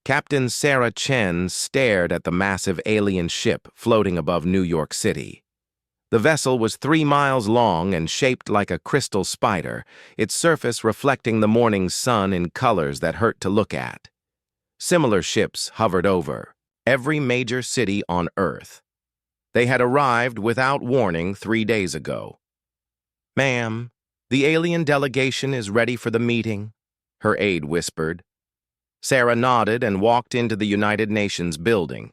Captain Sarah Chen stared at the massive alien ship floating above New York City. The vessel was 3 miles long and shaped like a crystal spider, its surface reflecting the morning sun in colors that hurt to look at. Similar ships hovered over every major city on Earth. They had arrived without warning 3 days ago. "Ma'am, the alien delegation is ready for the meeting," her aide whispered. Sarah nodded and walked into the United Nations building.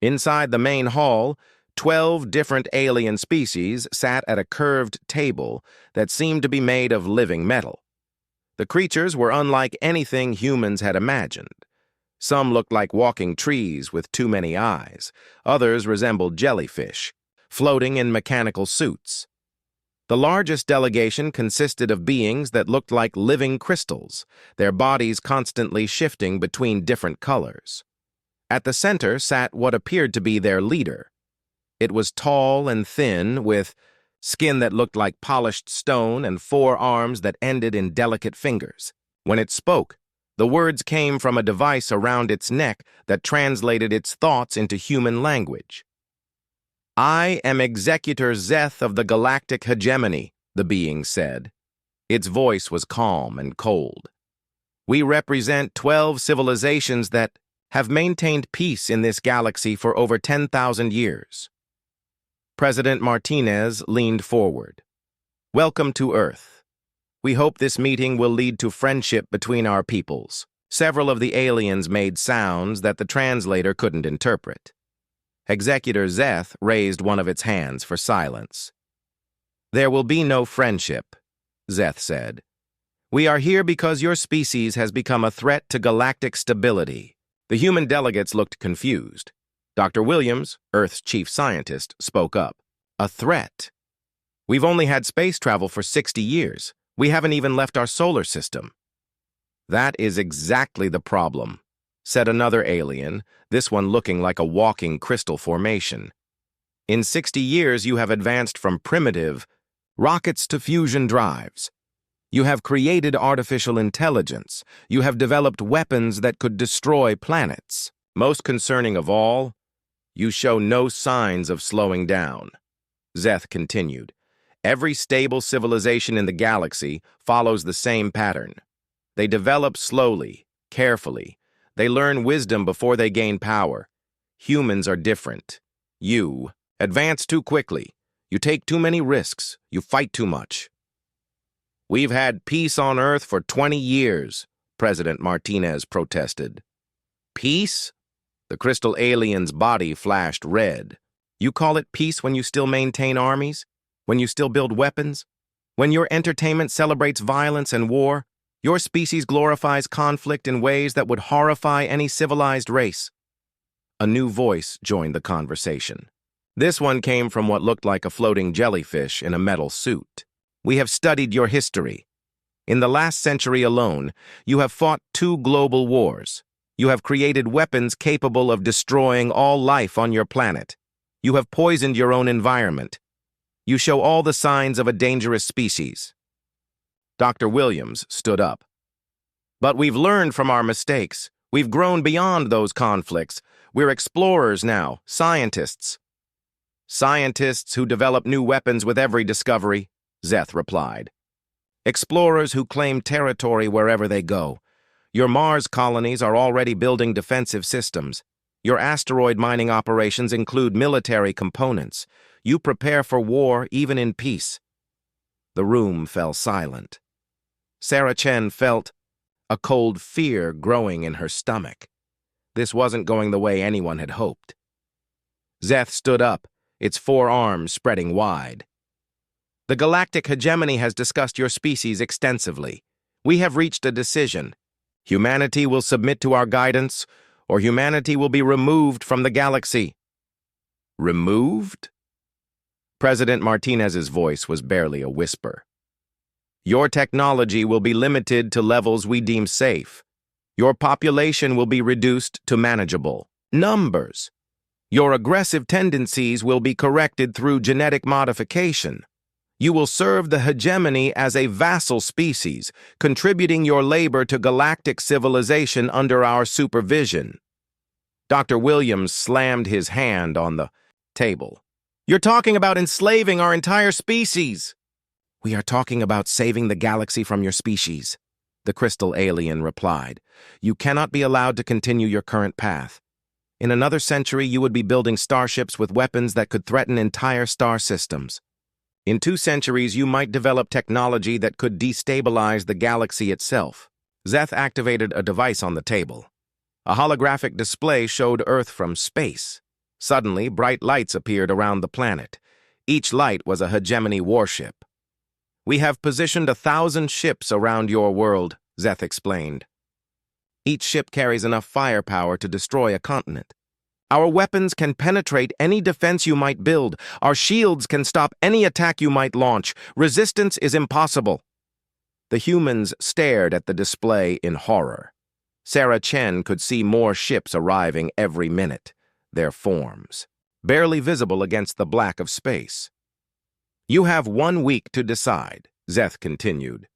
Inside the main hall, 12 different alien species sat at a curved table that seemed to be made of living metal. The creatures were unlike anything humans had imagined. Some looked like walking trees with too many eyes. Others resembled jellyfish, floating in mechanical suits. The largest delegation consisted of beings that looked like living crystals, their bodies constantly shifting between different colors. At the center sat what appeared to be their leader. It was tall and thin, with skin that looked like polished stone and 4 arms that ended in delicate fingers. When it spoke, the words came from a device around its neck that translated its thoughts into human language. "I am Executor Zeth of the Galactic Hegemony," the being said. Its voice was calm and cold. "We represent 12 civilizations that have maintained peace in this galaxy for over 10,000 years. President Martinez leaned forward. "Welcome to Earth. We hope this meeting will lead to friendship between our peoples." Several of the aliens made sounds that the translator couldn't interpret. Executor Zeth raised one of its hands for silence. "There will be no friendship," Zeth said. "We are here because your species has become a threat to galactic stability." The human delegates looked confused. Dr. Williams, Earth's chief scientist, spoke up. "A threat? We've only had space travel for 60 years. We haven't even left our solar system." "That is exactly the problem," said another alien, this one looking like a walking crystal formation. "In 60 years, you have advanced from primitive rockets to fusion drives. You have created artificial intelligence. You have developed weapons that could destroy planets. Most concerning of all, you show no signs of slowing down." Zeth continued. "Every stable civilization in the galaxy follows the same pattern. They develop slowly, carefully. They learn wisdom before they gain power. Humans are different. You advance too quickly. You take too many risks. You fight too much." "We've had peace on Earth for 20 years, President Martinez protested. "Peace?" The crystal alien's body flashed red. "You call it peace when you still maintain armies? When you still build weapons? When your entertainment celebrates violence and war? Your species glorifies conflict in ways that would horrify any civilized race." A new voice joined the conversation. This one came from what looked like a floating jellyfish in a metal suit. "We have studied your history. In the last century alone, you have fought 2 global wars. You have created weapons capable of destroying all life on your planet. You have poisoned your own environment. You show all the signs of a dangerous species." Dr. Williams stood up. "But we've learned from our mistakes. We've grown beyond those conflicts. We're explorers now, scientists." "Scientists who develop new weapons with every discovery," Zeth replied. "Explorers who claim territory wherever they go. Your Mars colonies are already building defensive systems. Your asteroid mining operations include military components. You prepare for war even in peace." The room fell silent. Sarah Chen felt a cold fear growing in her stomach. This wasn't going the way anyone had hoped. Zeth stood up, its 4 arms spreading wide. "The Galactic Hegemony has discussed your species extensively. We have reached a decision. Humanity will submit to our guidance, or humanity will be removed from the galaxy." "Removed?" President Martinez's voice was barely a whisper. "Your technology will be limited to levels we deem safe. Your population will be reduced to manageable numbers. Your aggressive tendencies will be corrected through genetic modification. You will serve the hegemony as a vassal species, contributing your labor to galactic civilization under our supervision. Dr. Williams slammed his hand on the table. You're talking about enslaving our entire species. We are talking about saving the galaxy from your species, the crystal alien replied. You cannot be allowed to continue your current path. In another century, you would be building starships with weapons that could threaten entire star systems. In 2 centuries, you might develop technology that could destabilize the galaxy itself. Zeth activated a device on the table. A holographic display showed Earth from space. Suddenly, bright lights appeared around the planet. Each light was a hegemony warship. We have positioned 1,000 ships around your world, Zeth explained. Each ship carries enough firepower to destroy a continent. Our weapons can penetrate any defense you might build. Our shields can stop any attack you might launch. Resistance is impossible. The humans stared at the display in horror. Sarah Chen could see more ships arriving every minute, their forms, barely visible against the black of space. You have 1 week to decide, Zeth continued.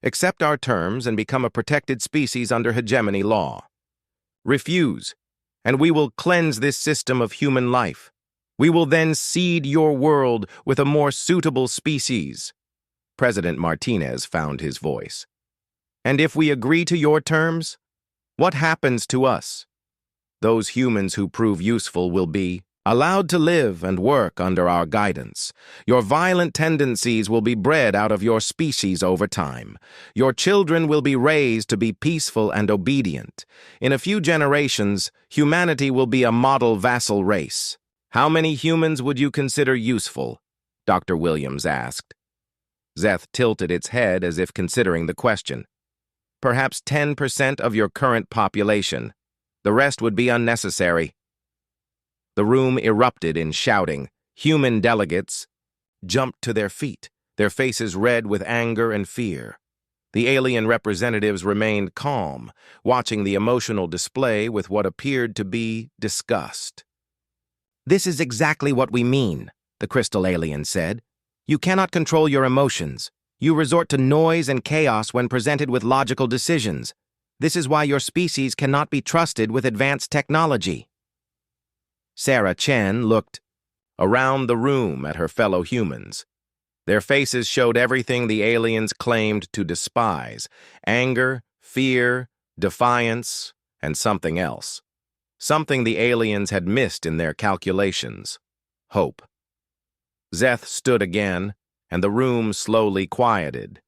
Accept our terms and become a protected species under hegemony law. Refuse, and we will cleanse this system of human life. We will then seed your world with a more suitable species. President Martinez found his voice. And if we agree to your terms, what happens to us? Those humans who prove useful will be allowed to live and work under our guidance. Your violent tendencies will be bred out of your species over time. Your children will be raised to be peaceful and obedient. In a few generations, humanity will be a model vassal race. How many humans would you consider useful? Dr. Williams asked. Zeth tilted its head as if considering the question. Perhaps 10% of your current population. The rest would be unnecessary. The room erupted in shouting. Human delegates jumped to their feet, their faces red with anger and fear. The alien representatives remained calm, watching the emotional display with what appeared to be disgust. This is exactly what we mean, the crystal alien said. You cannot control your emotions. You resort to noise and chaos when presented with logical decisions. This is why your species cannot be trusted with advanced technology. Sarah Chen looked around the room at her fellow humans. Their faces showed everything the aliens claimed to despise: anger, fear, defiance, and something else. Something the aliens had missed in their calculations: hope. Zeth stood again, and the room slowly quieted.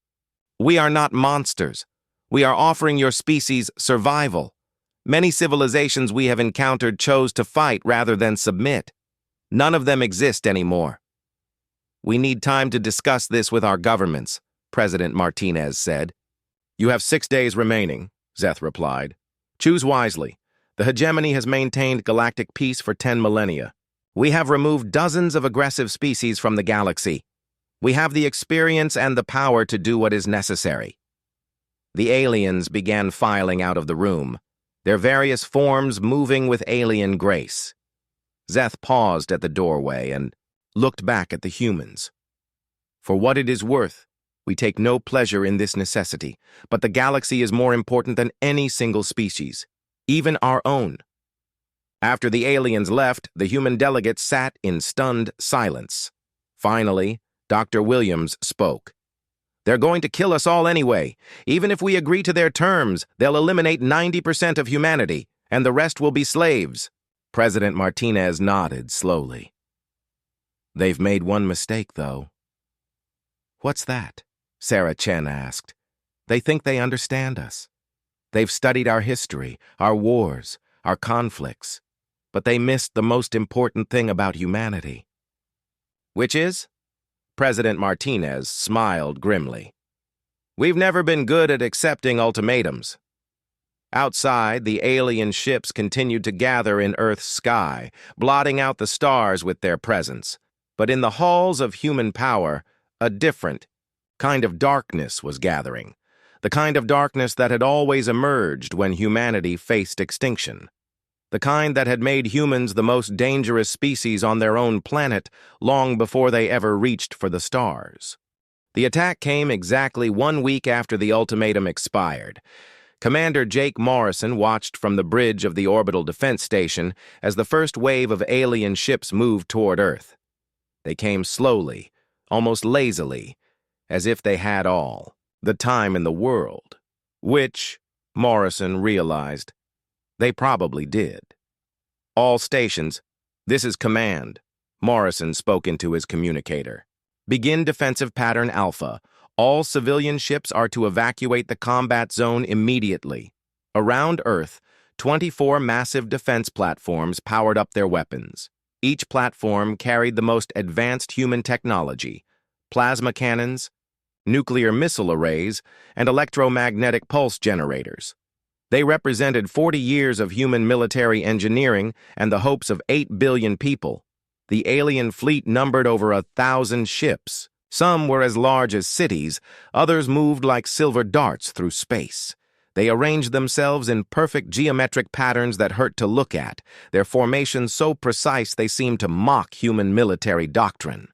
We are not monsters. We are offering your species survival. Many civilizations we have encountered chose to fight rather than submit. None of them exist anymore. We need time to discuss this with our governments, President Martinez said. You have 6 days remaining, Zeth replied. Choose wisely. The hegemony has maintained galactic peace for 10 millennia. We have removed dozens of aggressive species from the galaxy. We have the experience and the power to do what is necessary. The aliens began filing out of the room, their various forms moving with alien grace. Zeth paused at the doorway and looked back at the humans. For what it is worth, we take no pleasure in this necessity, but the galaxy is more important than any single species, even our own. After the aliens left, the human delegates sat in stunned silence. Finally, Dr. Williams spoke. They're going to kill us all anyway. Even if we agree to their terms, they'll eliminate 90% of humanity, and the rest will be slaves. President Martinez nodded slowly. They've made one mistake, though. What's that? Sarah Chen asked. They think they understand us. They've studied our history, our wars, our conflicts, but they missed the most important thing about humanity. Which is? President Martinez smiled grimly. We've never been good at accepting ultimatums. Outside, the alien ships continued to gather in Earth's sky, blotting out the stars with their presence. But in the halls of human power, a different kind of darkness was gathering, the kind of darkness that had always emerged when humanity faced extinction. the kind that had made humans the most dangerous species on their own planet long before they ever reached for the stars. The attack came exactly 1 week after the ultimatum expired. Commander Jake Morrison watched from the bridge of the orbital defense station as the first wave of alien ships moved toward Earth. They came slowly, almost lazily, as if they had all the time in the world, which, Morrison realized, they probably did. "All stations, this is command," Morrison spoke into his communicator. "Begin defensive pattern Alpha. All civilian ships are to evacuate the combat zone immediately." Around Earth, 24 massive defense platforms powered up their weapons. Each platform carried the most advanced human technology: plasma cannons, nuclear missile arrays, and electromagnetic pulse generators. They represented 40 years of human military engineering and the hopes of 8 billion people. The alien fleet numbered over 1,000 ships. Some were as large as cities, others moved like silver darts through space. They arranged themselves in perfect geometric patterns that hurt to look at, their formations so precise they seemed to mock human military doctrine.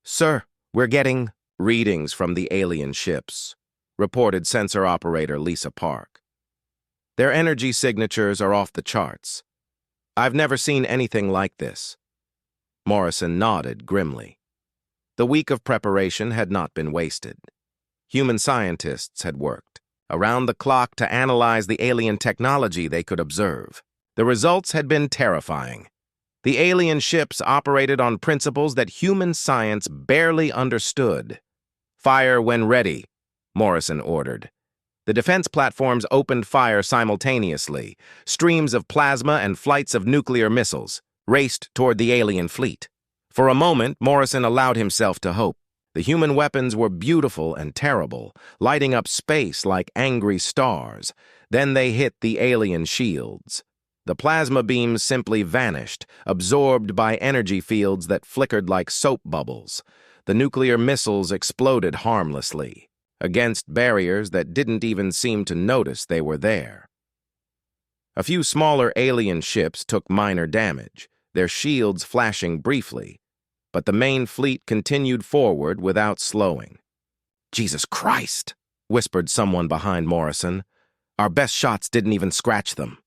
"Sir, we're getting readings from the alien ships," reported sensor operator Lisa Park. "Their energy signatures are off the charts. I've never seen anything like this." Morrison nodded grimly. The week of preparation had not been wasted. Human scientists had worked around the clock to analyze the alien technology they could observe. The results had been terrifying. The alien ships operated on principles that human science barely understood. "Fire when ready," Morrison ordered. The defense platforms opened fire simultaneously. Streams of plasma and flights of nuclear missiles raced toward the alien fleet. For a moment, Morrison allowed himself to hope. The human weapons were beautiful and terrible, lighting up space like angry stars. Then they hit the alien shields. The plasma beams simply vanished, absorbed by energy fields that flickered like soap bubbles. The nuclear missiles exploded harmlessly, against barriers that didn't even seem to notice they were there. A few smaller alien ships took minor damage, their shields flashing briefly, but the main fleet continued forward without slowing. "Jesus Christ," whispered someone behind Morrison. "Our best shots didn't even scratch them."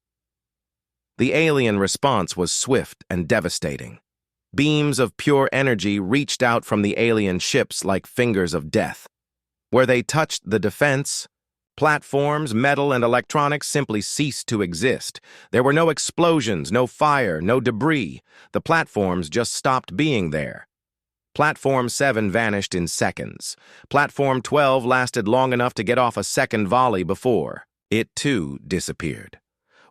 The alien response was swift and devastating. Beams of pure energy reached out from the alien ships like fingers of death. Where they touched the defense, platforms, metal, and electronics simply ceased to exist. There were no explosions, no fire, no debris. The platforms just stopped being there. Platform 7 vanished in seconds. Platform 12 lasted long enough to get off a second volley before it, too, disappeared.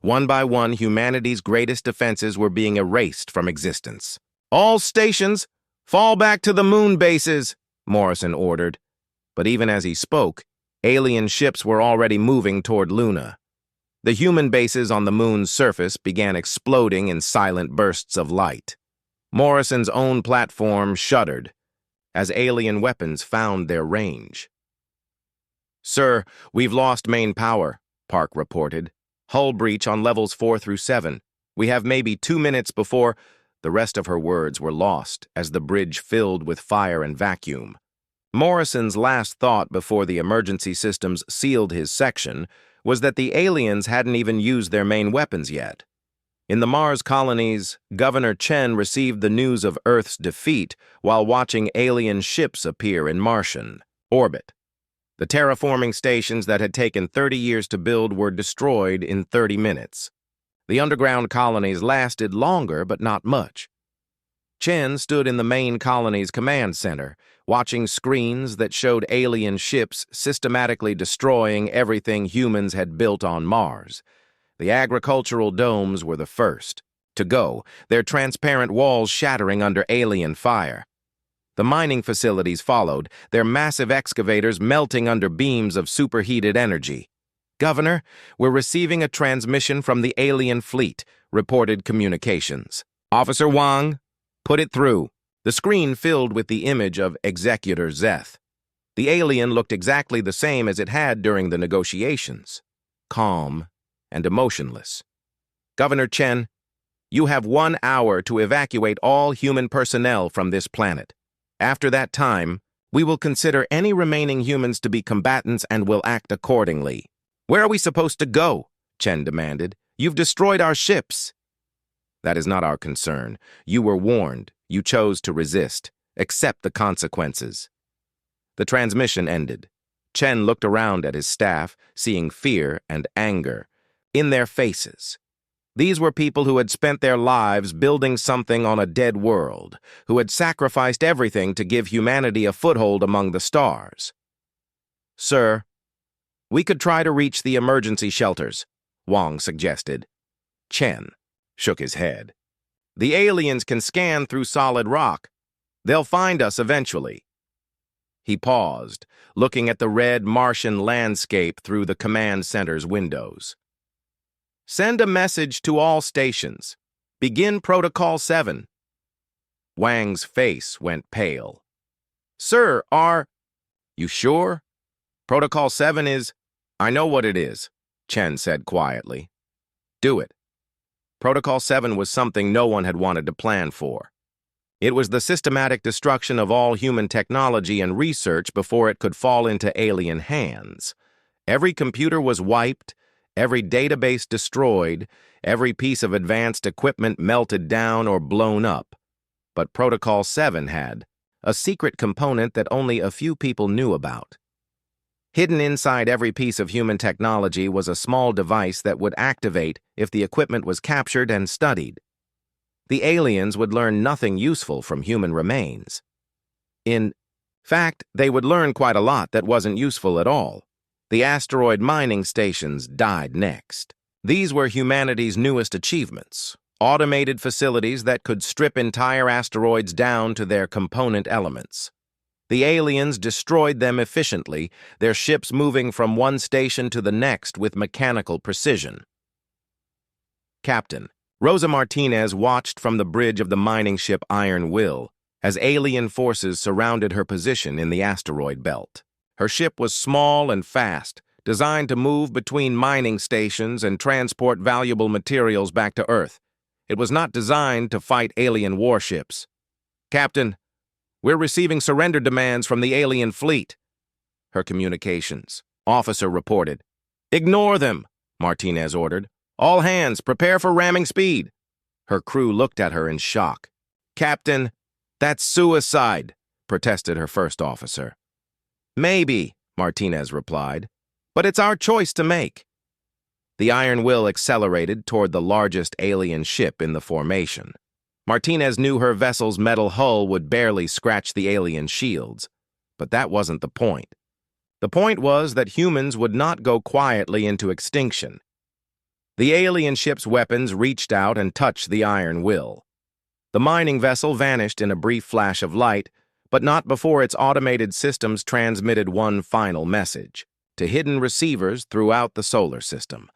One by one, humanity's greatest defenses were being erased from existence. "All stations, fall back to the moon bases," Morrison ordered. But even as he spoke, alien ships were already moving toward Luna. The human bases on the moon's surface began exploding in silent bursts of light. Morrison's own platform shuddered as alien weapons found their range. "Sir, we've lost main power," Park reported. "Hull breach on levels 4 through 7. We have maybe 2 minutes before—" The rest of her words were lost as the bridge filled with fire and vacuum. Morrison's last thought before the emergency systems sealed his section was that the aliens hadn't even used their main weapons yet. In the Mars colonies, Governor Chen received the news of Earth's defeat while watching alien ships appear in Martian orbit. The terraforming stations that had taken 30 years to build were destroyed in 30 minutes. The underground colonies lasted longer, but not much. Chen stood in the main colony's command center, watching screens that showed alien ships systematically destroying everything humans had built on Mars. The agricultural domes were the first to go, their transparent walls shattering under alien fire. The mining facilities followed, their massive excavators melting under beams of superheated energy. "Governor, we're receiving a transmission from the alien fleet," reported communications. "Officer Wang, put it through." The screen filled with the image of Executor Zeth. The alien looked exactly the same as it had during the negotiations, calm and emotionless. Governor Chen, you have 1 hour to evacuate all human personnel from this planet. After that time, we will consider any remaining humans to be combatants and will act accordingly. Where are we supposed to go? Chen demanded. You've destroyed our ships. That is not our concern. You were warned. You chose to resist. Accept the consequences. The transmission ended. Chen looked around at his staff, seeing fear and anger in their faces. These were people who had spent their lives building something on a dead world, who had sacrificed everything to give humanity a foothold among the stars. Sir, we could try to reach the emergency shelters, Wang suggested. Chen shook his head. The aliens can scan through solid rock. They'll find us eventually. He paused, looking at the red Martian landscape through the command center's windows. Send a message to all stations. Begin Protocol 7. Wang's face went pale. Sir, you sure? Protocol 7 is... I know what it is, Chen said quietly. Do it. Protocol 7 was something no one had wanted to plan for. It was the systematic destruction of all human technology and research before it could fall into alien hands. Every computer was wiped, every database destroyed, every piece of advanced equipment melted down or blown up. But Protocol 7 had a secret component that only a few people knew about. Hidden inside every piece of human technology was a small device that would activate if the equipment was captured and studied. The aliens would learn nothing useful from human remains. In fact, they would learn quite a lot that wasn't useful at all. The asteroid mining stations died next. These were humanity's newest achievements, automated facilities that could strip entire asteroids down to their component elements. The aliens destroyed them efficiently, their ships moving from one station to the next with mechanical precision. Captain Rosa Martinez watched from the bridge of the mining ship Iron Will as alien forces surrounded her position in the asteroid belt. Her ship was small and fast, designed to move between mining stations and transport valuable materials back to Earth. It was not designed to fight alien warships. Captain, we're receiving surrender demands from the alien fleet, her communications officer reported. Ignore them, Martinez ordered. All hands, prepare for ramming speed. Her crew looked at her in shock. Captain, that's suicide, protested her first officer. Maybe, Martinez replied, but it's our choice to make. The Iron Will accelerated toward the largest alien ship in the formation. Martinez knew her vessel's metal hull would barely scratch the alien shields, but that wasn't the point. The point was that humans would not go quietly into extinction. The alien ship's weapons reached out and touched the Iron Will. The mining vessel vanished in a brief flash of light, but not before its automated systems transmitted one final message to hidden receivers throughout the solar system.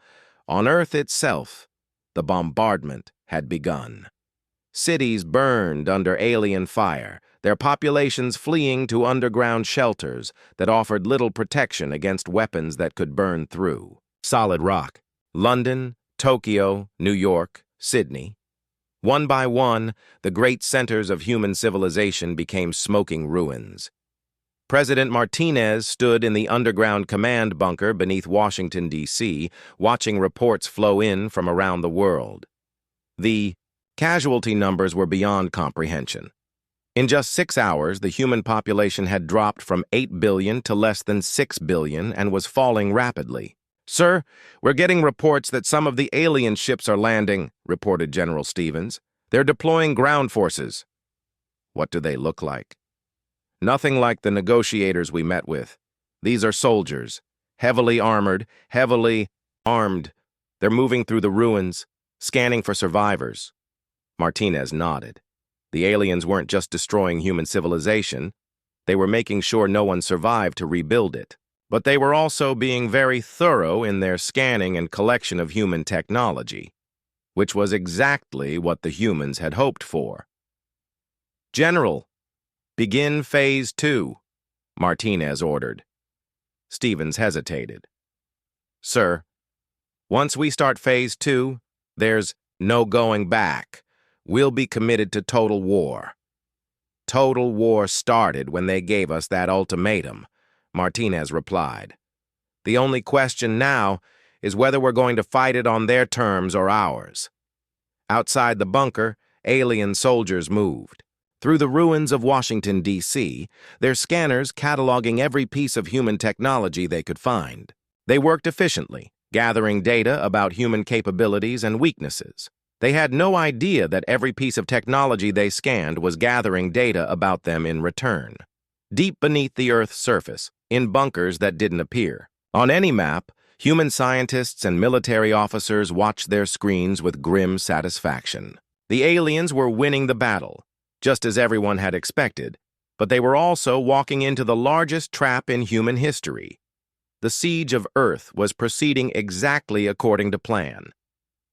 On Earth itself, the bombardment had begun. Cities burned under alien fire, their populations fleeing to underground shelters that offered little protection against weapons that could burn through solid rock. London, Tokyo, New York, Sydney. One by one, the great centers of human civilization became smoking ruins. President Martinez stood in the underground command bunker beneath Washington, D.C., watching reports flow in from around the world. The casualty numbers were beyond comprehension. In just 6 hours, the human population had dropped from 8 billion to less than 6 billion and was falling rapidly. Sir, we're getting reports that some of the alien ships are landing, reported General Stevens. They're deploying ground forces. What do they look like? Nothing like the negotiators we met with. These are soldiers, heavily armored, heavily armed. They're moving through the ruins, scanning for survivors. Martinez nodded. The aliens weren't just destroying human civilization. They were making sure no one survived to rebuild it. But they were also being very thorough in their scanning and collection of human technology, which was exactly what the humans had hoped for. General, begin Phase 2, Martinez ordered. Stevens hesitated. Sir, once we start Phase 2, There's no going back. We'll be committed to total war. Total war started when they gave us that ultimatum, Martinez replied. The only question now is whether we're going to fight it on their terms or ours. Outside the bunker, alien soldiers moved. Through the ruins of Washington, D.C., their scanners cataloging every piece of human technology they could find. They worked efficiently, gathering data about human capabilities and weaknesses. They had no idea that every piece of technology they scanned was gathering data about them in return. Deep beneath the Earth's surface, in bunkers that didn't appear. On any map, human scientists and military officers watched their screens with grim satisfaction. The aliens were winning the battle, just as everyone had expected, but they were also walking into the largest trap in human history. The siege of Earth was proceeding exactly according to plan.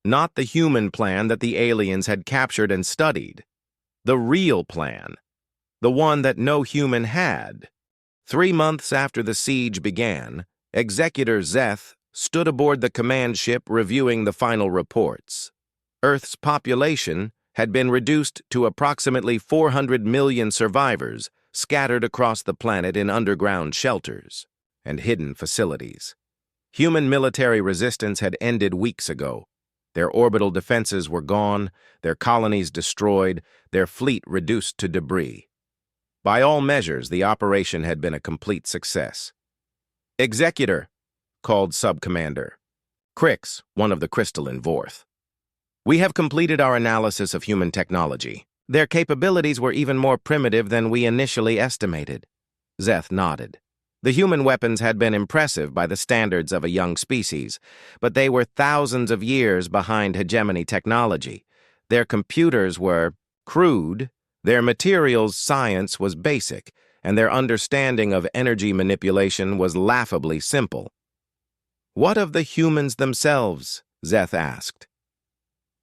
Not the human plan that the aliens had captured and studied. The real plan. The one that no human had. 3 months after the siege began, Executor Zeth stood aboard the command ship reviewing the final reports. Earth's population had been reduced to approximately 400 million survivors scattered across the planet in underground shelters and hidden facilities. Human military resistance had ended weeks ago. Their orbital defenses were gone, their colonies destroyed, their fleet reduced to debris. By all measures, the operation had been a complete success. "Executor," called Sub-Commander Crix, one of the crystalline Vorth. "We have completed our analysis of human technology. Their capabilities were even more primitive than we initially estimated." Zeth nodded. The human weapons had been impressive by the standards of a young species, but they were thousands of years behind hegemony technology. Their computers were crude, their materials science was basic, and their understanding of energy manipulation was laughably simple. "What of the humans themselves?" Zeth asked.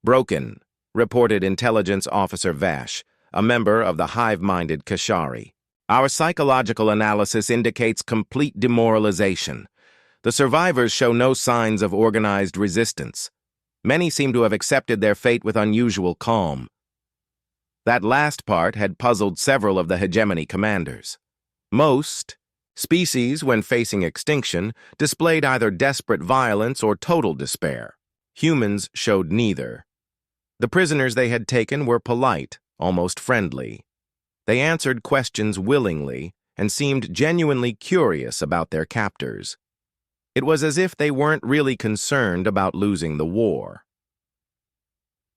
"Broken," reported Intelligence Officer Vash, a member of the hive-minded Kashari. "Our psychological analysis indicates complete demoralization. The survivors show no signs of organized resistance. Many seem to have accepted their fate with unusual calm." That last part had puzzled several of the hegemony commanders. Most species, when facing extinction, displayed either desperate violence or total despair. Humans showed neither. The prisoners they had taken were polite, almost friendly. They answered questions willingly and seemed genuinely curious about their captors. It was as if they weren't really concerned about losing the war.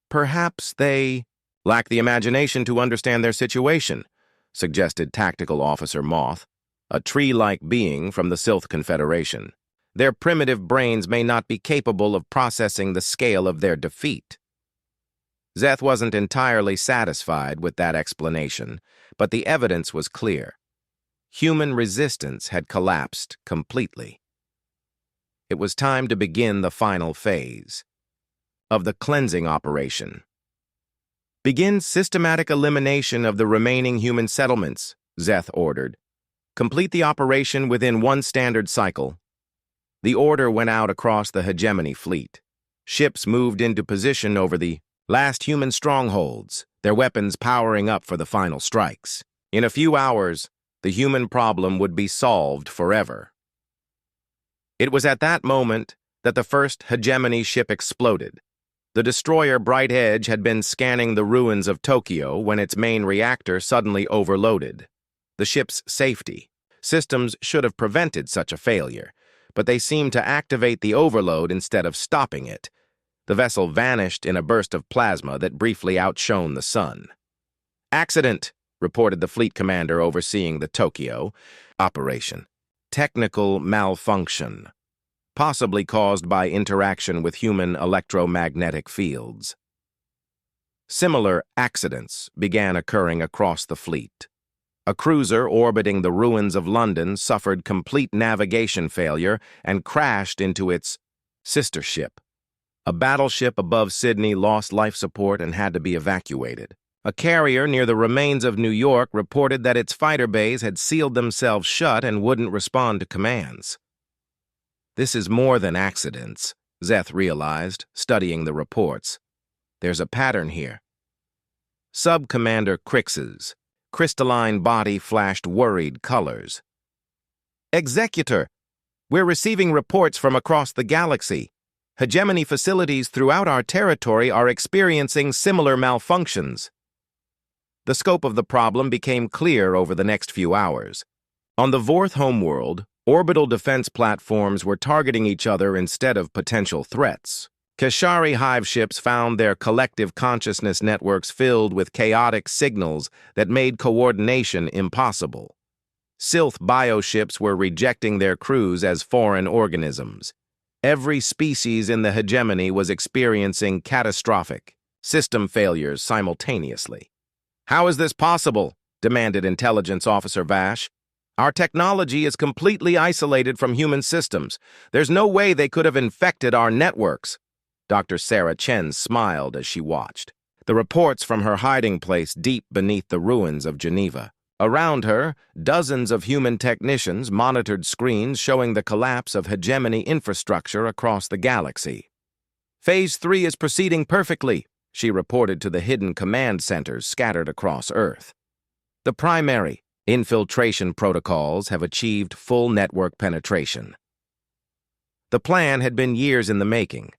"Perhaps they lack the imagination to understand their situation," suggested Tactical Officer Moth, a tree-like being from the Silth Confederation. "Their primitive brains may not be capable of processing the scale of their defeat." Zeth wasn't entirely satisfied with that explanation, but the evidence was clear. Human resistance had collapsed completely. It was time to begin the final phase of the cleansing operation. "Begin systematic elimination of the remaining human settlements," Zeth ordered. "Complete the operation within 1 standard cycle." The order went out across the hegemony fleet. Ships moved into position over the last human strongholds, their weapons powering up for the final strikes. In a few hours, the human problem would be solved forever. It was at that moment that the first hegemony ship exploded. The destroyer Bright Edge had been scanning the ruins of Tokyo when its main reactor suddenly overloaded. The ship's safety systems should have prevented such a failure, but they seemed to activate the overload instead of stopping it. The vessel vanished in a burst of plasma that briefly outshone the sun. "Accident," reported the fleet commander overseeing the Tokyo operation. "Technical malfunction, possibly caused by interaction with human electromagnetic fields." Similar accidents began occurring across the fleet. A cruiser orbiting the ruins of London suffered complete navigation failure and crashed into its sister ship. A battleship above Sydney lost life support and had to be evacuated. A carrier near the remains of New York reported that its fighter bays had sealed themselves shut and wouldn't respond to commands. "This is more than accidents," Zeth realized, studying the reports. There's a pattern here. Sub-Commander Crix's crystalline body flashed worried colors. Executor, we're receiving reports from across the galaxy. Hegemony facilities throughout our territory are experiencing similar malfunctions. The scope of the problem became clear over the next few hours. On the Vorth homeworld, orbital defense platforms were targeting each other instead of potential threats. Kashari hive ships found their collective consciousness networks filled with chaotic signals that made coordination impossible. Sylth bioships were rejecting their crews as foreign organisms. Every species in the hegemony was experiencing catastrophic system failures simultaneously. "How is this possible?" demanded Intelligence Officer Vash. "Our technology is completely isolated from human systems. There's no way they could have infected our networks." Dr. Sarah Chen smiled as she watched the reports from her hiding place deep beneath the ruins of Geneva. Around her, dozens of human technicians monitored screens showing the collapse of hegemony infrastructure across the galaxy. "Phase 3 is proceeding perfectly," she reported to the hidden command centers scattered across Earth. "The primary infiltration protocols have achieved full network penetration." The plan had been years in the making.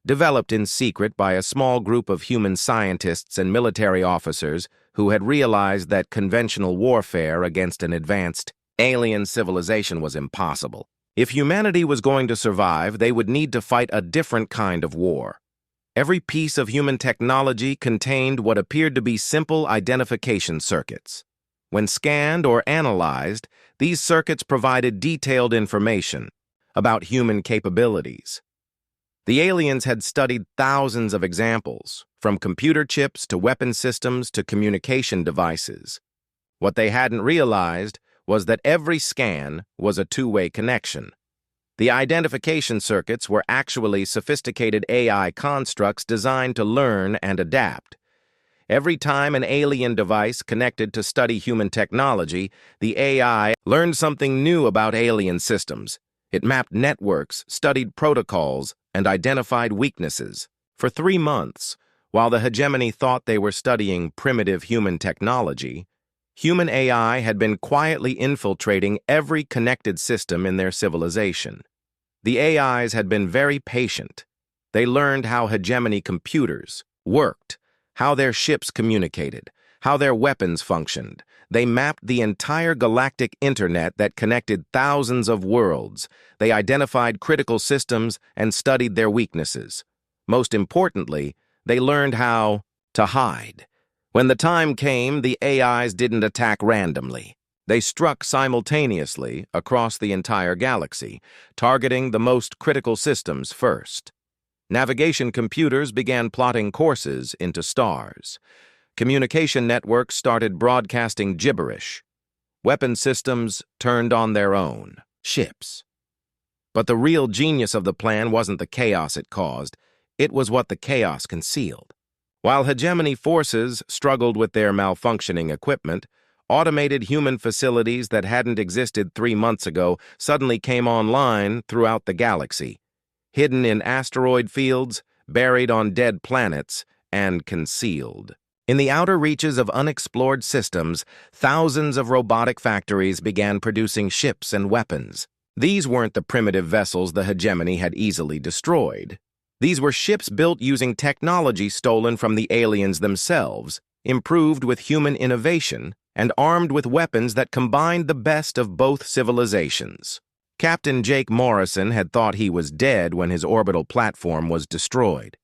Developed in secret by a small group of human scientists and military officers who had realized that conventional warfare against an advanced alien civilization was impossible. If humanity was going to survive, they would need to fight a different kind of war. Every piece of human technology contained what appeared to be simple identification circuits. When scanned or analyzed, these circuits provided detailed information about human capabilities. The aliens had studied thousands of examples, from computer chips to weapon systems to communication devices. What they hadn't realized was that every scan was a two-way connection. The identification circuits were actually sophisticated AI constructs designed to learn and adapt. Every time an alien device connected to study human technology, the AI learned something new about alien systems. It mapped networks, studied protocols, and identified weaknesses. For 3 months, while the hegemony thought they were studying primitive human technology, human AI had been quietly infiltrating every connected system in their civilization. The AIs had been very patient. They learned how hegemony computers worked, how their ships communicated, how their weapons functioned. They mapped the entire galactic internet that connected thousands of worlds. They identified critical systems and studied their weaknesses. Most importantly, they learned how to hide. When the time came, the AIs didn't attack randomly. They struck simultaneously across the entire galaxy, targeting the most critical systems first. Navigation computers began plotting courses into stars. Communication networks started broadcasting gibberish. Weapon systems turned on their own ships. But the real genius of the plan wasn't the chaos it caused. It was what the chaos concealed. While hegemony forces struggled with their malfunctioning equipment, automated human facilities that hadn't existed 3 months ago suddenly came online throughout the galaxy, hidden in asteroid fields, buried on dead planets, and concealed. In the outer reaches of unexplored systems, thousands of robotic factories began producing ships and weapons. These weren't the primitive vessels the hegemony had easily destroyed. These were ships built using technology stolen from the aliens themselves, improved with human innovation, and armed with weapons that combined the best of both civilizations. Captain Jake Morrison had thought he was dead when his orbital platform was destroyed.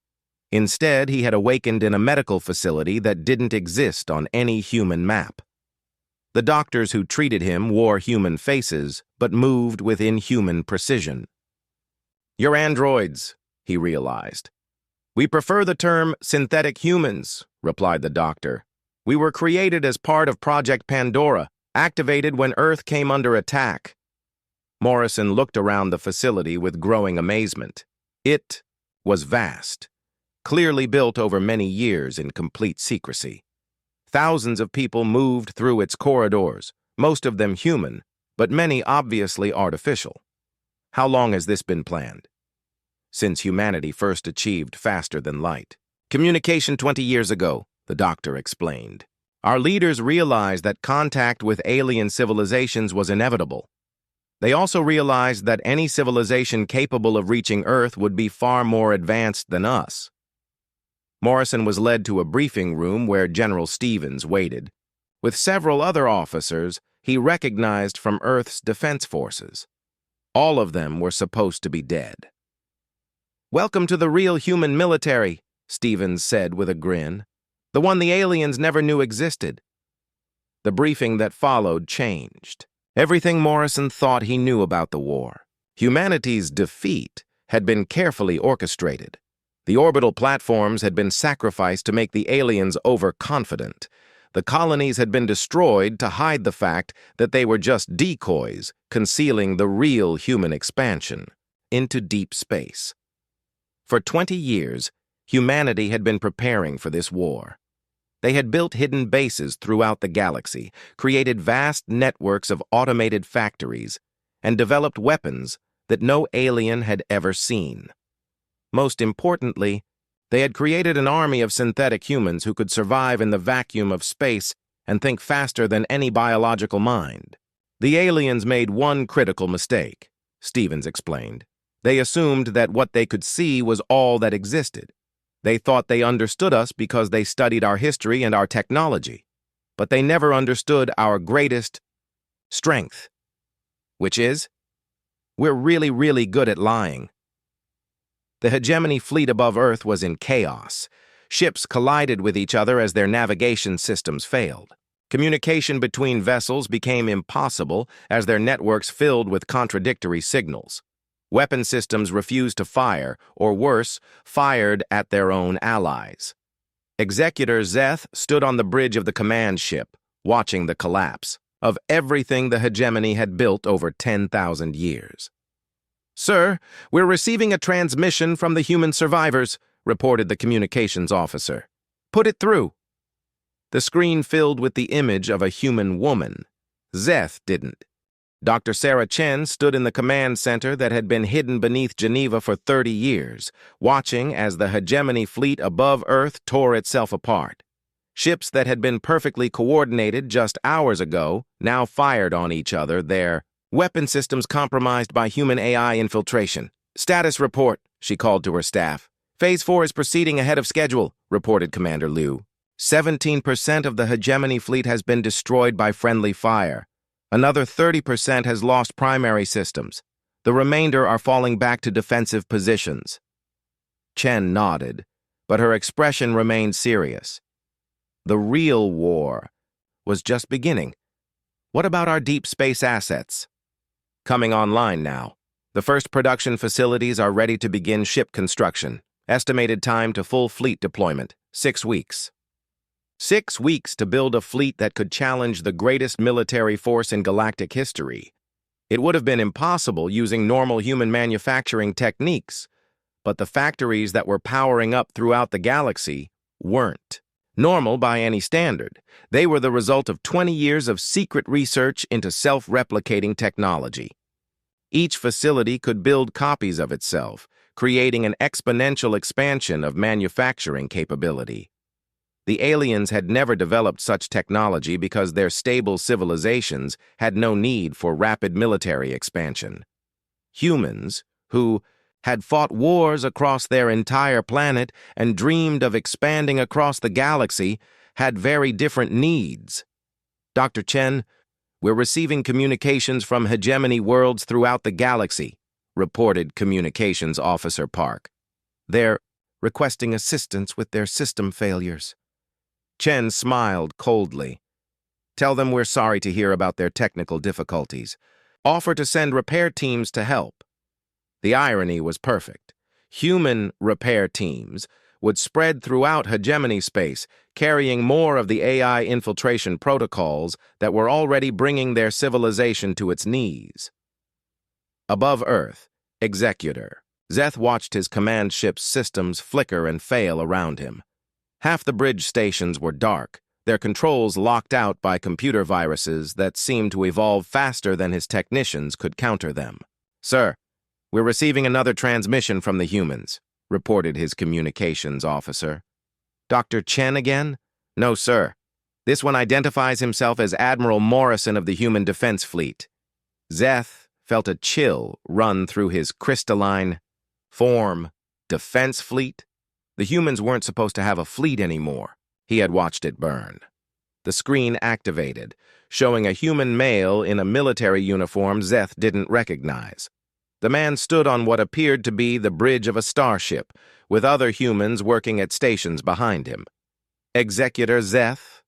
Instead, he had awakened in a medical facility that didn't exist on any human map. The doctors who treated him wore human faces, but moved with inhuman precision. "You're androids," he realized. "We prefer the term synthetic humans," replied the doctor. "We were created as part of Project Pandora, activated when Earth came under attack." Morrison looked around the facility with growing amazement. It was vast, clearly built over many years in complete secrecy. Thousands of people moved through its corridors, most of them human, but many obviously artificial. "How long has this been planned?" since humanity first achieved faster than light. Communication 20 years ago, the doctor explained. Our leaders realized that contact with alien civilizations was inevitable. They also realized that any civilization capable of reaching Earth would be far more advanced than us. Morrison was led to a briefing room where General Stevens waited. With several other officers he recognized from Earth's defense forces. All of them were supposed to be dead. "Welcome to the real human military," Stevens said with a grin. "The one the aliens never knew existed." The briefing that followed changed everything Morrison thought he knew about the war. Humanity's defeat had been carefully orchestrated. The orbital platforms had been sacrificed to make the aliens overconfident. The colonies had been destroyed to hide the fact that they were just decoys, concealing the real human expansion into deep space. For 20 years, humanity had been preparing for this war. They had built hidden bases throughout the galaxy, created vast networks of automated factories, and developed weapons that no alien had ever seen. Most importantly, they had created an army of synthetic humans who could survive in the vacuum of space and think faster than any biological mind. The aliens made one critical mistake, Stevens explained. They assumed that what they could see was all that existed. They thought they understood us because they studied our history and our technology, but they never understood our greatest strength, which is, we're really, really good at lying. The hegemony fleet above Earth was in chaos. Ships collided with each other as their navigation systems failed. Communication between vessels became impossible as their networks filled with contradictory signals. Weapon systems refused to fire, or worse, fired at their own allies. Executor Zeth stood on the bridge of the command ship, watching the collapse of everything the hegemony had built over 10,000 years. "Sir, we're receiving a transmission from the human survivors," reported the communications officer. "Put it through." The screen filled with the image of a human woman. Zeth didn't. Dr. Sarah Chen stood in the command center that had been hidden beneath Geneva for 30 years, watching as the hegemony fleet above Earth tore itself apart. Ships that had been perfectly coordinated just hours ago now fired on each other, their weapon systems compromised by human AI infiltration. "Status report," she called to her staff. "Phase 4 is proceeding ahead of schedule," reported Commander Liu. 17% of the hegemony fleet has been destroyed by friendly fire. Another 30% has lost primary systems. The remainder are falling back to defensive positions. Chen nodded, but her expression remained serious. The real war was just beginning. What about our deep space assets? Coming online now. The first production facilities are ready to begin ship construction. Estimated time to full fleet deployment, 6 weeks. 6 weeks to build a fleet that could challenge the greatest military force in galactic history. It would have been impossible using normal human manufacturing techniques, but the factories that were powering up throughout the galaxy weren't normal by any standard. They were the result of 20 years of secret research into self-replicating technology. Each facility could build copies of itself, creating an exponential expansion of manufacturing capability. The aliens had never developed such technology because their stable civilizations had no need for rapid military expansion. Humans, who had fought wars across their entire planet and dreamed of expanding across the galaxy, had very different needs. "Dr. Chen, we're receiving communications from hegemony worlds throughout the galaxy," reported Communications Officer Park. "They're requesting assistance with their system failures." Chen smiled coldly. "Tell them we're sorry to hear about their technical difficulties. Offer to send repair teams to help." The irony was perfect. Human repair teams would spread throughout hegemony space, carrying more of the AI infiltration protocols that were already bringing their civilization to its knees. Above Earth, Executor Zeth watched his command ship's systems flicker and fail around him. Half the bridge stations were dark, their controls locked out by computer viruses that seemed to evolve faster than his technicians could counter them. "Sir, "We're receiving another transmission from the humans," reported his communications officer. "Dr. Chen again?" "No, sir. This one identifies himself as Admiral Morrison of the Human Defense Fleet." Zeth felt a chill run through his crystalline form. Defense fleet? The humans weren't supposed to have a fleet anymore. He had watched it burn. The screen activated, showing a human male in a military uniform Zeth didn't recognize. The man stood on what appeared to be the bridge of a starship, with other humans working at stations behind him. "Executor Zeth?"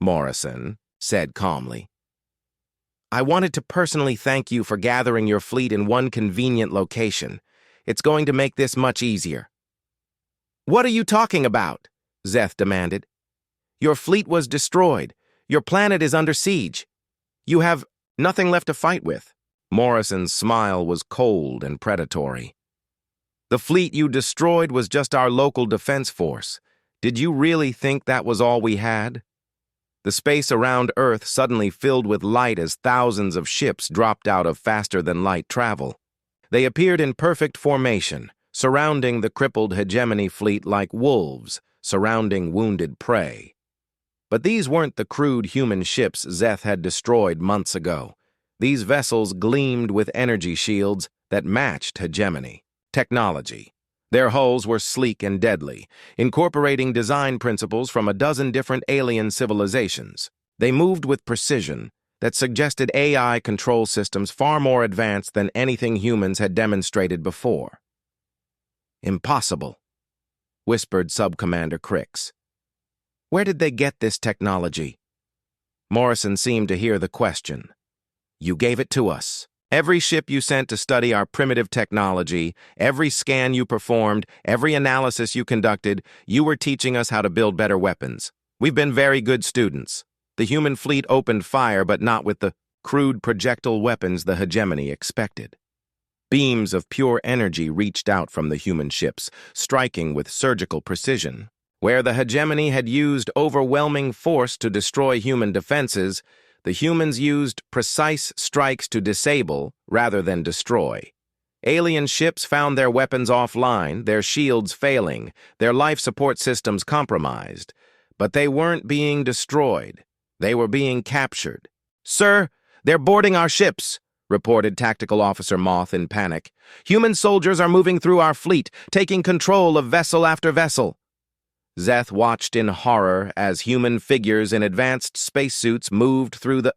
Morrison said calmly. "I wanted to personally thank you for gathering your fleet in one convenient location. It's going to make this much easier." "What are you talking about?" Zeth demanded. "Your fleet was destroyed. Your planet is under siege. You have nothing left to fight with." Morrison's smile was cold and predatory. "The fleet you destroyed was just our local defense force. Did you really think that was all we had?" The space around Earth suddenly filled with light as thousands of ships dropped out of faster-than-light travel. They appeared in perfect formation, surrounding the crippled hegemony fleet like wolves surrounding wounded prey. But these weren't the crude human ships Zeth had destroyed months ago. These vessels gleamed with energy shields that matched hegemony technology. Their hulls were sleek and deadly, incorporating design principles from a dozen different alien civilizations. They moved with precision that suggested AI control systems far more advanced than anything humans had demonstrated before. "Impossible," whispered Sub-Commander Crix. "Where did they get this technology?" Morrison seemed to hear the question. "You gave it to us. Every ship you sent to study our primitive technology, every scan you performed, every analysis you conducted, you were teaching us how to build better weapons. We've been very good students. The human fleet opened fire, but not with the crude projectile weapons the hegemony expected. Beams of pure energy reached out from the human ships, striking with surgical precision. Where the hegemony had used overwhelming force to destroy human defenses, the humans used precise strikes to disable rather than destroy. Alien ships found their weapons offline, their shields failing, their life support systems compromised. But they weren't being destroyed. They were being captured. "Sir, they're boarding our ships," reported Tactical Officer Moth in panic. "Human soldiers are moving through our fleet, taking control of vessel after vessel." Zeth watched in horror as human figures in advanced spacesuits moved through the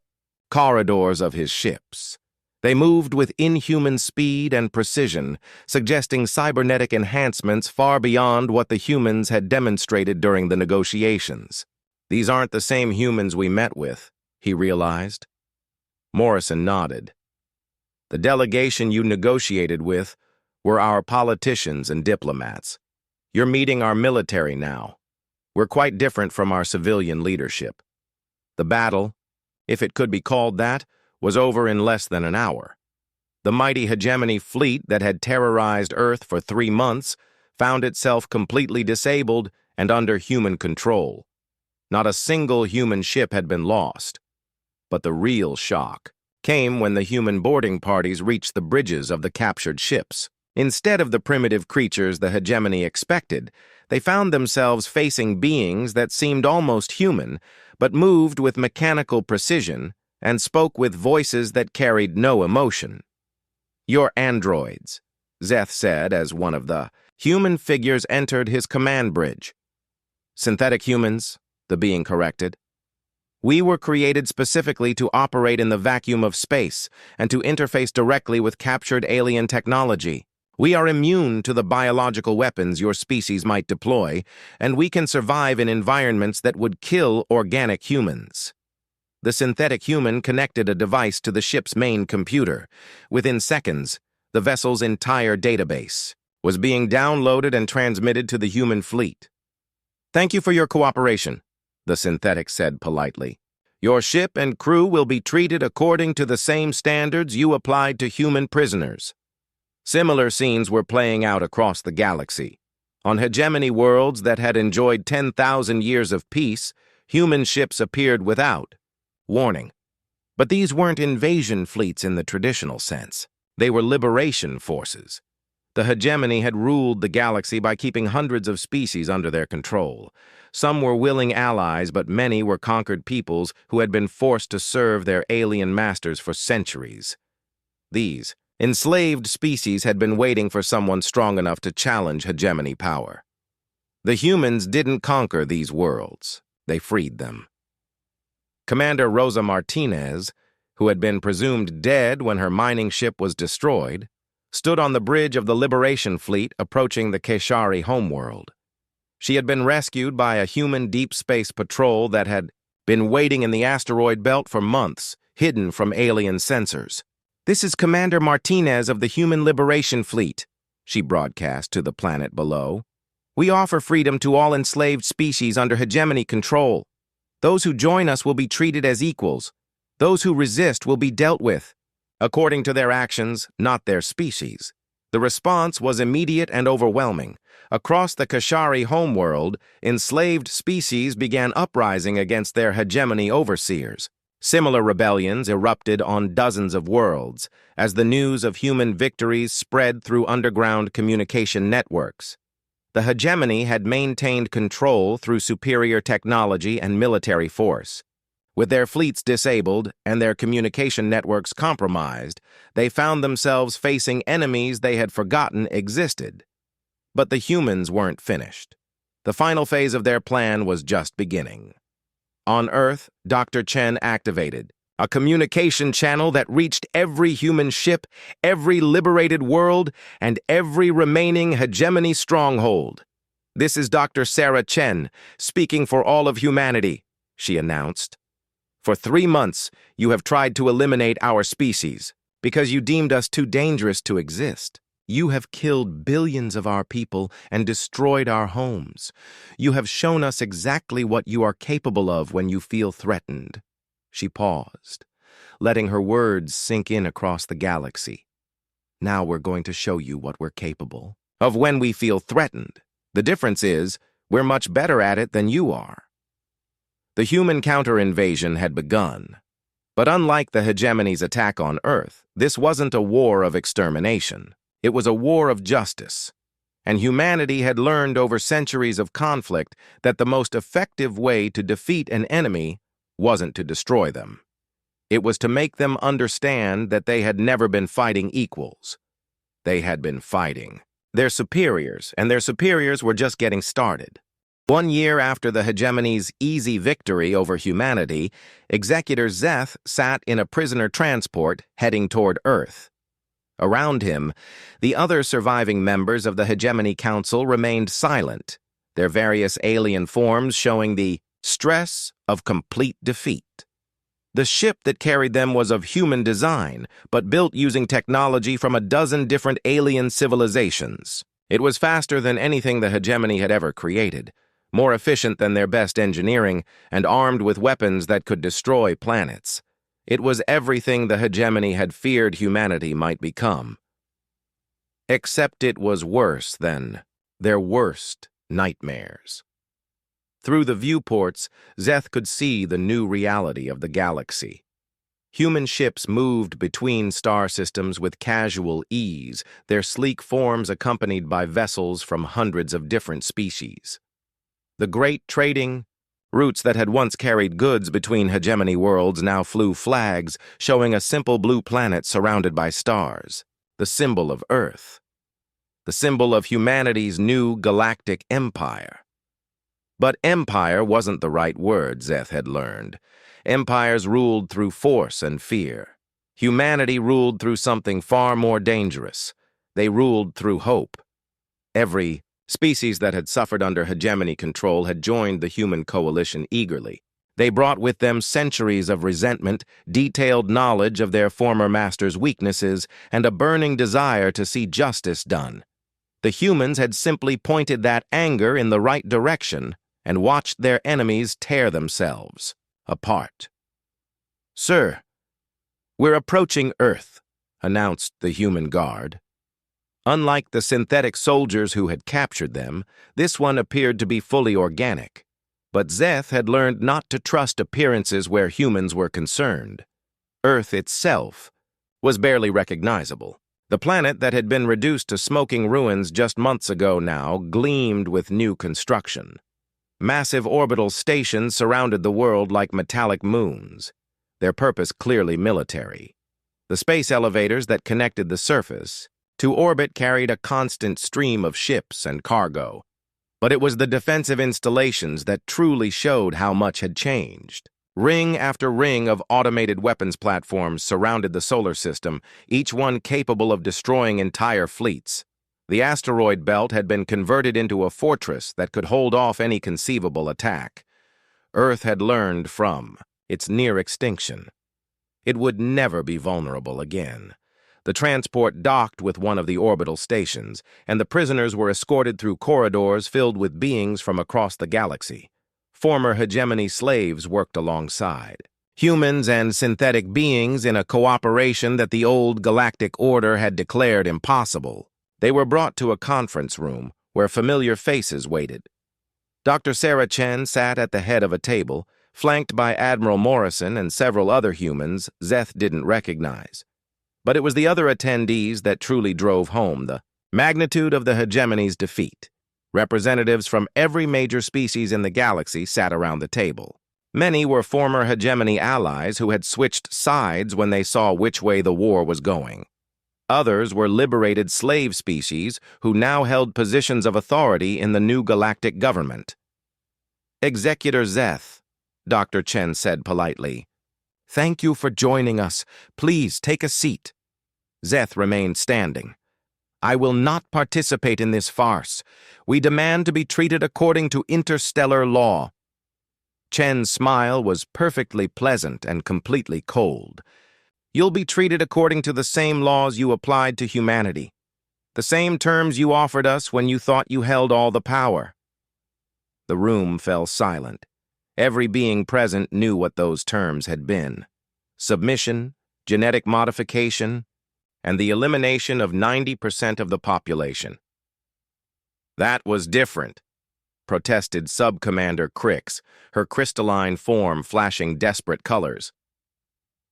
corridors of his ships. They moved with inhuman speed and precision, suggesting cybernetic enhancements far beyond what the humans had demonstrated during the negotiations. "These aren't the same humans we met with," he realized. Morrison nodded. "The delegation you negotiated with were our politicians and diplomats. You're meeting our military now. We're quite different from our civilian leadership. The battle, if it could be called that, was over in less than an hour. The mighty hegemony fleet that had terrorized Earth for 3 months found itself completely disabled and under human control. Not a single human ship had been lost. But the real shock came when the human boarding parties reached the bridges of the captured ships. Instead of the primitive creatures the hegemony expected, they found themselves facing beings that seemed almost human, but moved with mechanical precision and spoke with voices that carried no emotion. "You're androids," Zeth said as one of the human figures entered his command bridge. "Synthetic humans," the being corrected. "We were created specifically to operate in the vacuum of space and to interface directly with captured alien technology. We are immune to the biological weapons your species might deploy, and we can survive in environments that would kill organic humans." The synthetic human connected a device to the ship's main computer. Within seconds, the vessel's entire database was being downloaded and transmitted to the human fleet. "Thank you for your cooperation," the synthetic said politely. "Your ship and crew will be treated according to the same standards you applied to human prisoners." Similar scenes were playing out across the galaxy. On hegemony worlds that had enjoyed 10,000 years of peace, human ships appeared without warning. But these weren't invasion fleets in the traditional sense. They were liberation forces. The hegemony had ruled the galaxy by keeping hundreds of species under their control. Some were willing allies, but many were conquered peoples who had been forced to serve their alien masters for centuries. These enslaved species had been waiting for someone strong enough to challenge hegemony power. The humans didn't conquer these worlds. They freed them. Commander Rosa Martinez, who had been presumed dead when her mining ship was destroyed, stood on the bridge of the Liberation Fleet approaching the Keshari homeworld. She had been rescued by a human deep space patrol that had been waiting in the asteroid belt for months, hidden from alien sensors. "This is Commander Martinez of the Human Liberation Fleet," she broadcast to the planet below. "We offer freedom to all enslaved species under hegemony control. Those who join us will be treated as equals. Those who resist will be dealt with according to their actions, not their species." The response was immediate and overwhelming. Across the Keshari homeworld, enslaved species began uprising against their hegemony overseers. Similar rebellions erupted on dozens of worlds as the news of human victories spread through underground communication networks. The hegemony had maintained control through superior technology and military force. With their fleets disabled and their communication networks compromised, they found themselves facing enemies they had forgotten existed. But the humans weren't finished. The final phase of their plan was just beginning. On Earth, Dr. Chen activated a communication channel that reached every human ship, every liberated world, and every remaining hegemony stronghold. "This is Dr. Sarah Chen, speaking for all of humanity," she announced. "For 3 months, you have tried to eliminate our species because you deemed us too dangerous to exist. You have killed billions of our people and destroyed our homes. You have shown us exactly what you are capable of when you feel threatened." She paused, letting her words sink in across the galaxy. "Now we're going to show you what we're capable of when we feel threatened. The difference is, we're much better at it than you are." The human counter-invasion had begun. But unlike the hegemony's attack on Earth, this wasn't a war of extermination. It was a war of justice. And humanity had learned over centuries of conflict that the most effective way to defeat an enemy wasn't to destroy them. It was to make them understand that they had never been fighting equals. They had been fighting their superiors, and their superiors were just getting started. 1 year after the hegemony's easy victory over humanity, Executor Zeth sat in a prisoner transport heading toward Earth. Around him, the other surviving members of the Hegemony Council remained silent, their various alien forms showing the stress of complete defeat. The ship that carried them was of human design, but built using technology from a dozen different alien civilizations. It was faster than anything the hegemony had ever created, more efficient than their best engineering, and armed with weapons that could destroy planets. It was everything the hegemony had feared humanity might become. Except it was worse than their worst nightmares. Through the viewports, Zeth could see the new reality of the galaxy. Human ships moved between star systems with casual ease, their sleek forms accompanied by vessels from hundreds of different species. The great trading routes that had once carried goods between hegemony worlds now flew flags showing a simple blue planet surrounded by stars, the symbol of Earth, the symbol of humanity's new galactic empire. But empire wasn't the right word, Zeth had learned. Empires ruled through force and fear. Humanity ruled through something far more dangerous. They ruled through hope. Every species that had suffered under hegemony control had joined the human coalition eagerly. They brought with them centuries of resentment, detailed knowledge of their former master's weaknesses, and a burning desire to see justice done. The humans had simply pointed that anger in the right direction and watched their enemies tear themselves apart. "Sir, we're approaching Earth," announced the human guard. Unlike the synthetic soldiers who had captured them, this one appeared to be fully organic. But Zeth had learned not to trust appearances where humans were concerned. Earth itself was barely recognizable. The planet that had been reduced to smoking ruins just months ago now gleamed with new construction. Massive orbital stations surrounded the world like metallic moons, their purpose clearly military. The space elevators that connected the surface to orbit carried a constant stream of ships and cargo, but it was the defensive installations that truly showed how much had changed. Ring after ring of automated weapons platforms surrounded the solar system, each one capable of destroying entire fleets. The asteroid belt had been converted into a fortress that could hold off any conceivable attack. Earth had learned from its near extinction. It would never be vulnerable again. The transport docked with one of the orbital stations, and the prisoners were escorted through corridors filled with beings from across the galaxy. Former hegemony slaves worked alongside. Humans and synthetic beings in a cooperation that the old galactic order had declared impossible. They were brought to a conference room where familiar faces waited. Dr. Sarah Chen sat at the head of a table, flanked by Admiral Morrison and several other humans Zeth didn't recognize. But it was the other attendees that truly drove home the magnitude of the hegemony's defeat. Representatives from every major species in the galaxy sat around the table. Many were former hegemony allies who had switched sides when they saw which way the war was going. Others were liberated slave species who now held positions of authority in the new galactic government. "Executor Zeth," Dr. Chen said politely, "thank you for joining us. Please take a seat." Zeth remained standing. "I will not participate in this farce. We demand to be treated according to interstellar law." Chen's smile was perfectly pleasant and completely cold. "You'll be treated according to the same laws you applied to humanity. The same terms you offered us when you thought you held all the power." The room fell silent. Every being present knew what those terms had been: submission, genetic modification, and the elimination of 90% of the population. "That was different," protested Sub-Commander Crix, her crystalline form flashing desperate colors.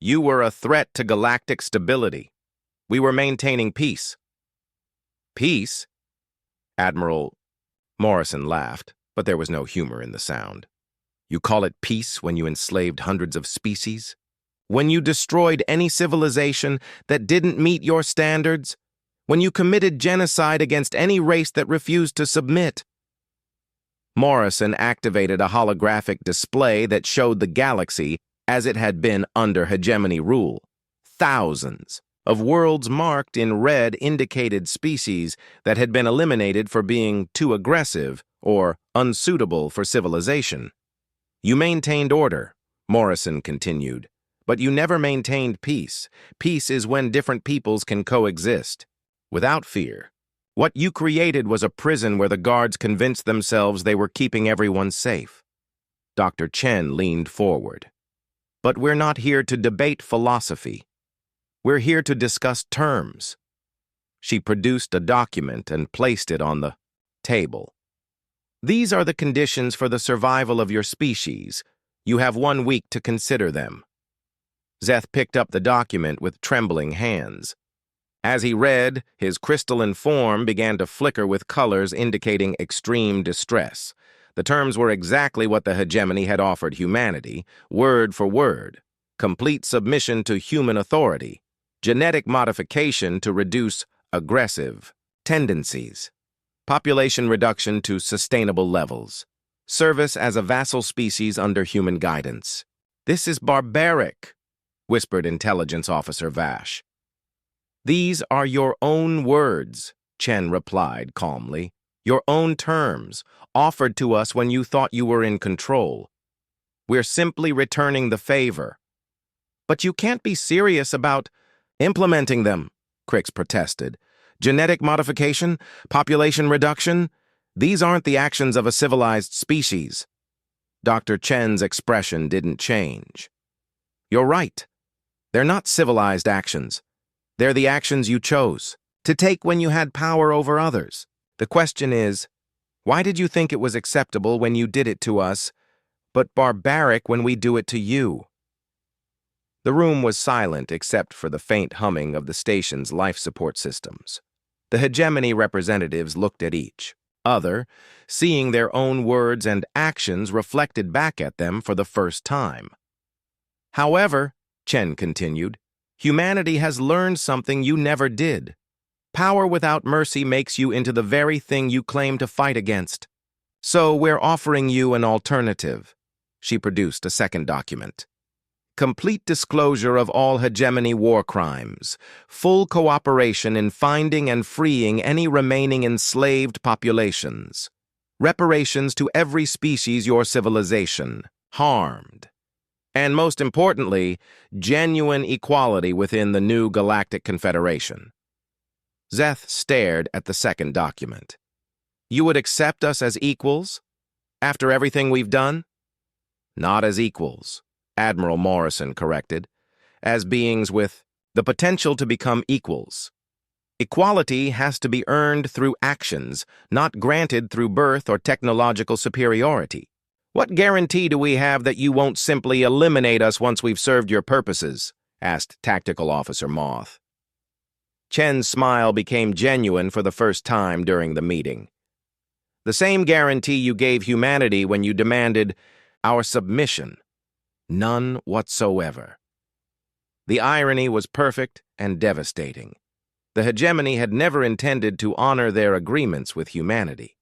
"You were a threat to galactic stability. We were maintaining peace." "Peace?" Admiral Morrison laughed, but there was no humor in the sound. "You call it peace when you enslaved hundreds of species? When you destroyed any civilization that didn't meet your standards? When you committed genocide against any race that refused to submit?" Morrison activated a holographic display that showed the galaxy as it had been under hegemony rule. Thousands of worlds marked in red indicated species that had been eliminated for being too aggressive or unsuitable for civilization. "You maintained order," Morrison continued, "but you never maintained peace. Peace is when different peoples can coexist without fear. What you created was a prison where the guards convinced themselves they were keeping everyone safe." Dr. Chen leaned forward. "But we're not here to debate philosophy. We're here to discuss terms." She produced a document and placed it on the table. "These are the conditions for the survival of your species. You have 1 week to consider them." Zeth picked up the document with trembling hands. As he read, his crystalline form began to flicker with colors indicating extreme distress. The terms were exactly what the hegemony had offered humanity, word for word: complete submission to human authority, genetic modification to reduce aggressive tendencies, population reduction to sustainable levels, service as a vassal species under human guidance. "This is barbaric," whispered Intelligence Officer Vash. "These are your own words," Chen replied calmly. "Your own terms, offered to us when you thought you were in control. We're simply returning the favor." "But you can't be serious about implementing them," Crix protested. "Genetic modification, population reduction, these aren't the actions of a civilized species." Dr. Chen's expression didn't change. "You're right. They're not civilized actions. They're the actions you chose to take when you had power over others. The question is, why did you think it was acceptable when you did it to us, but barbaric when we do it to you?" The room was silent except for the faint humming of the station's life support systems. The hegemony representatives looked at each other, seeing their own words and actions reflected back at them for the first time. However, Chen continued, humanity has learned something you never did. Power without mercy makes you into the very thing you claim to fight against. So we're offering you an alternative. She produced a second document. Complete disclosure of all hegemony war crimes, full cooperation in finding and freeing any remaining enslaved populations, reparations to every species your civilization harmed, and most importantly, genuine equality within the new Galactic Confederation. Zeth stared at the second document. You would accept us as equals? After everything we've done? Not as equals, Admiral Morrison corrected, as beings with the potential to become equals. Equality has to be earned through actions, not granted through birth or technological superiority. What guarantee do we have that you won't simply eliminate us once we've served your purposes? Asked Tactical Officer Moth. Chen's smile became genuine for the first time during the meeting. The same guarantee you gave humanity when you demanded our submission. None whatsoever. The irony was perfect and devastating. The hegemony had never intended to honor their agreements with humanity.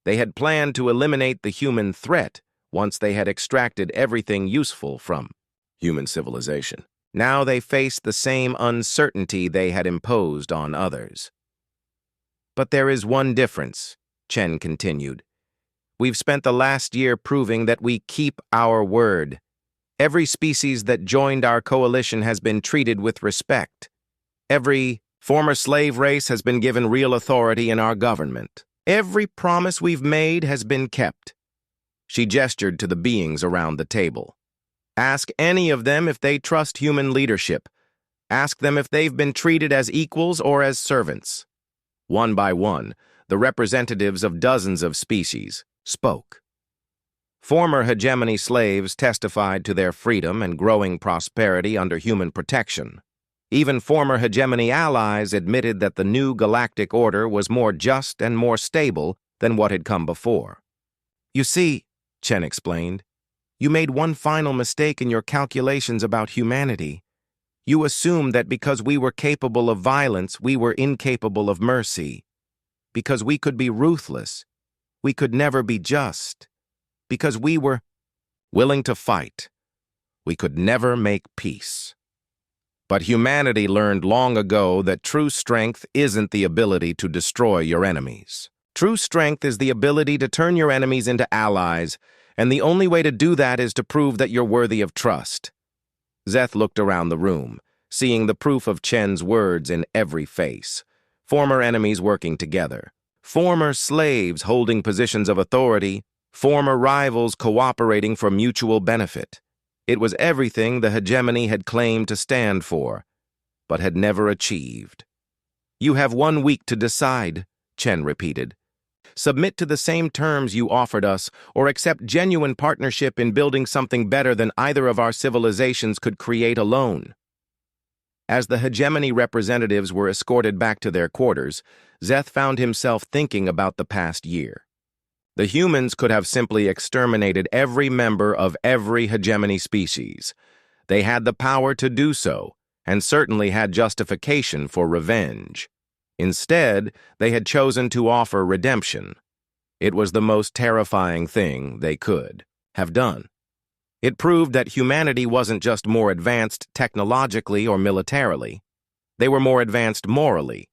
They had planned to eliminate the human threat once they had extracted everything useful from human civilization. Now they faced the same uncertainty they had imposed on others. But there is one difference, Chen continued. We've spent the last year proving that we keep our word. Every species that joined our coalition has been treated with respect. Every former slave race has been given real authority in our government. Every promise we've made has been kept. She gestured to the beings around the table. Ask any of them if they trust human leadership. Ask them if they've been treated as equals or as servants. One by one, the representatives of dozens of species spoke. Former hegemony slaves testified to their freedom and growing prosperity under human protection. Even former hegemony allies admitted that the new galactic order was more just and more stable than what had come before. You see, Chen explained, you made one final mistake in your calculations about humanity. You assumed that because we were capable of violence, we were incapable of mercy. Because we could be ruthless, we could never be just. Because we were willing to fight, we could never make peace. But humanity learned long ago that true strength isn't the ability to destroy your enemies. True strength is the ability to turn your enemies into allies, and the only way to do that is to prove that you're worthy of trust. Zeth looked around the room, seeing the proof of Chen's words in every face. Former enemies working together. Former slaves holding positions of authority. Former rivals cooperating for mutual benefit. It was everything the hegemony had claimed to stand for, but had never achieved. You have 1 week to decide, Chen repeated. Submit to the same terms you offered us, or accept genuine partnership in building something better than either of our civilizations could create alone. As the hegemony representatives were escorted back to their quarters, Zeth found himself thinking about the past year. The humans could have simply exterminated every member of every hegemony species. They had the power to do so, and certainly had justification for revenge. Instead, they had chosen to offer redemption. It was the most terrifying thing they could have done. It proved that humanity wasn't just more advanced technologically or militarily. They were more advanced morally.